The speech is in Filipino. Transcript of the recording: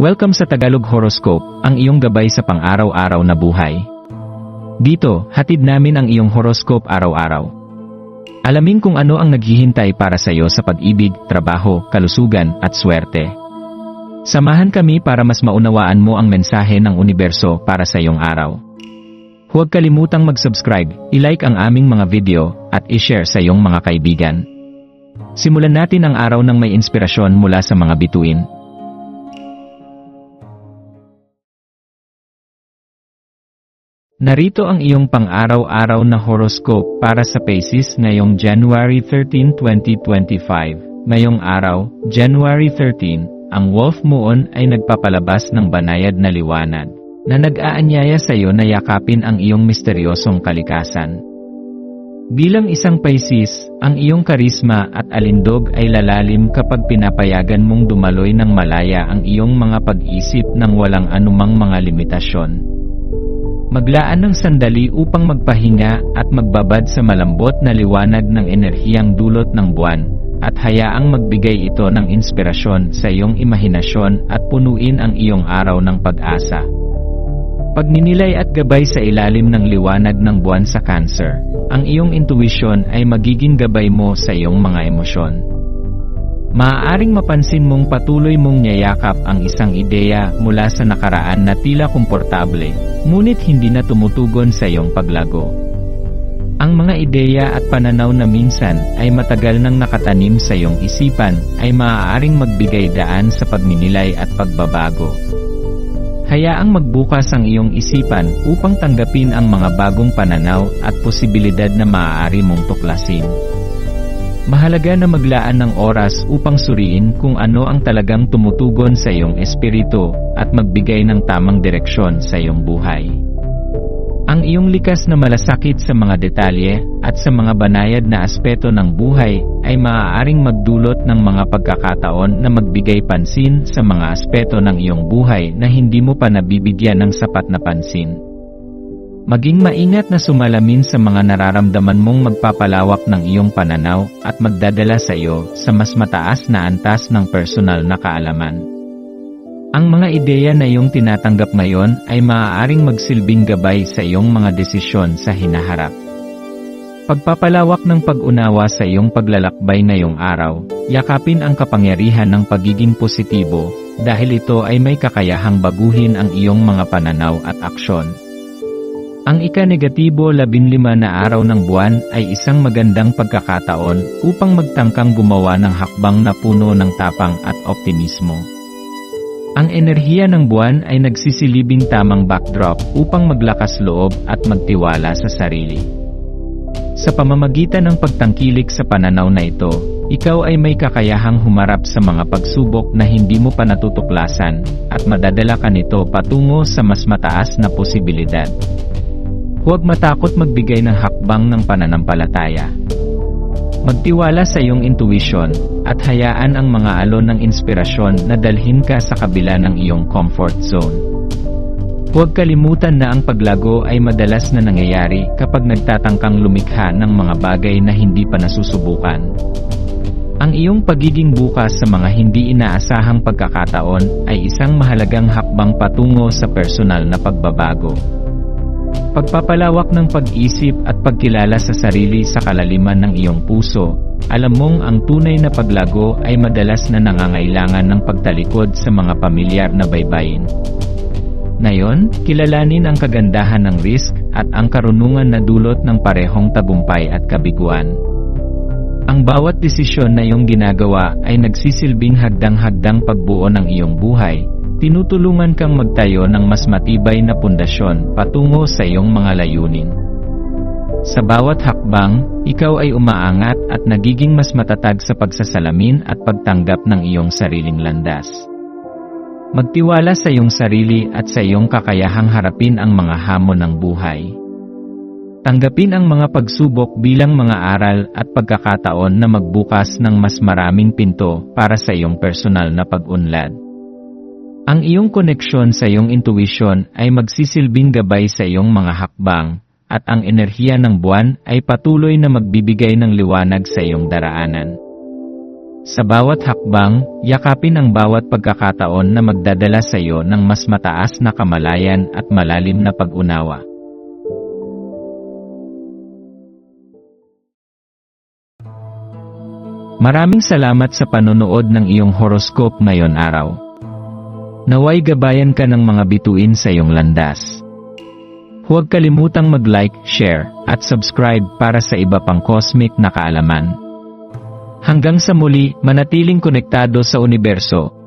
Welcome sa Tagalog Horoscope, ang iyong gabay sa pang-araw-araw na buhay. Dito, hatid namin ang iyong horoscope araw-araw. Alamin kung ano ang naghihintay para sa iyo sa pag-ibig, trabaho, kalusugan, at swerte. Samahan kami para mas maunawaan mo ang mensahe ng universo para sa iyong araw. Huwag kalimutang mag-subscribe, i-like ang aming mga video, at i-share sa iyong mga kaibigan. Simulan natin ang araw ng may inspirasyon mula sa mga bituin. Narito ang iyong pang-araw-araw na horoscope para sa Pisces ngayong January 13, 2025. Ngayong araw, January 13, ang Wolf Moon ay nagpapalabas ng banayad na liwanag, na nag-aanyaya sa iyo na yakapin ang iyong misteryosong kalikasan. Bilang isang Pisces, ang iyong karisma at alindog ay lalalim kapag pinapayagan mong dumaloy ng malaya ang iyong mga pag-isip ng walang anumang mga limitasyon. Maglaan ng sandali upang magpahinga at magbabad sa malambot na liwanag ng enerhiyang dulot ng buwan, at hayaang magbigay ito ng inspirasyon sa iyong imahinasyon at punuin ang iyong araw ng pag-asa. Pagninilay at gabay sa ilalim ng liwanag ng buwan sa Cancer, ang iyong intuition ay magiging gabay mo sa iyong mga emosyon. Maaaring mapansin mong patuloy mong niyayakap ang isang ideya mula sa nakaraan na tila komportable, ngunit hindi na tumutugon sa iyong paglago. Ang mga ideya at pananaw na minsan ay matagal nang nakatanim sa iyong isipan ay maaaring magbigay daan sa pagninilay at pagbabago. Hayaang magbukas ang iyong isipan upang tanggapin ang mga bagong pananaw at posibilidad na maaari mong tuklasin. Mahalaga na maglaan ng oras upang suriin kung ano ang talagang tumutugon sa iyong espiritu at magbigay ng tamang direksyon sa iyong buhay. Ang iyong likas na malasakit sa mga detalye at sa mga banayad na aspeto ng buhay ay maaaring magdulot ng mga pagkakataon na magbigay pansin sa mga aspeto ng iyong buhay na hindi mo pa nabibigyan ng sapat na pansin. Maging maingat na sumalamin sa mga nararamdaman mong magpapalawak ng iyong pananaw at magdadala sa iyo sa mas mataas na antas ng personal na kaalaman. Ang mga ideya na iyong tinatanggap ngayon ay maaaring magsilbing gabay sa iyong mga desisyon sa hinaharap. Pagpapalawak ng pag-unawa sa iyong paglalakbay ngayong araw, yakapin ang kapangyarihan ng pagiging positibo dahil ito ay may kakayahang baguhin ang iyong mga pananaw at aksyon. Ang ika-negatibo 15 na araw ng buwan ay isang magandang pagkakataon upang magtangkang gumawa ng hakbang na puno ng tapang at optimismo. Ang enerhiya ng buwan ay nagsisilbing tamang backdrop upang maglakas loob at magtiwala sa sarili. Sa pamamagitan ng pagtangkilik sa pananaw na ito, ikaw ay may kakayahang humarap sa mga pagsubok na hindi mo pa natutuklasan at madadala ka nito patungo sa mas mataas na posibilidad. Huwag matakot magbigay ng hakbang ng pananampalataya. Magtiwala sa iyong intuition, at hayaan ang mga alon ng inspirasyon na dalhin ka sa kabila ng iyong comfort zone. Huwag kalimutan na ang paglago ay madalas na nangyayari kapag nagtatangkang lumikha ng mga bagay na hindi pa nasusubukan. Ang iyong pagiging bukas sa mga hindi inaasahang pagkakataon ay isang mahalagang hakbang patungo sa personal na pagbabago. Pagpapalawak ng pag-isip at pagkilala sa sarili sa kalaliman ng iyong puso, alam mong ang tunay na paglago ay madalas na nangangailangan ng pagtalikod sa mga pamilyar na baybayin. Ngayon, kilalanin ang kagandahan ng risk at ang karunungan na dulot ng parehong tagumpay at kabiguan. Ang bawat desisyon na iyong ginagawa ay nagsisilbing hagdang-hagdang pagbuo ng iyong buhay. Tinutulungan kang magtayo ng mas matibay na pundasyon patungo sa iyong mga layunin. Sa bawat hakbang, ikaw ay umaangat at nagiging mas matatag sa pagsasalamin at pagtanggap ng iyong sariling landas. Magtiwala sa iyong sarili at sa iyong kakayahang harapin ang mga hamon ng buhay. Tanggapin ang mga pagsubok bilang mga aral at pagkakataon na magbukas ng mas maraming pinto para sa iyong personal na pag-unlad. Ang iyong koneksyon sa iyong intuition ay magsisilbing gabay sa iyong mga hakbang, at ang enerhiya ng buwan ay patuloy na magbibigay ng liwanag sa iyong daraanan. Sa bawat hakbang, yakapin ang bawat pagkakataon na magdadala sa iyo ng mas mataas na kamalayan at malalim na pag-unawa. Maraming salamat sa panonood ng iyong horoscope ngayon araw. Naway gabayan ka ng mga bituin sa iyong landas. Huwag kalimutang mag-like, share, at subscribe para sa iba pang cosmic na kaalaman. Hanggang sa muli, manatiling konektado sa universo.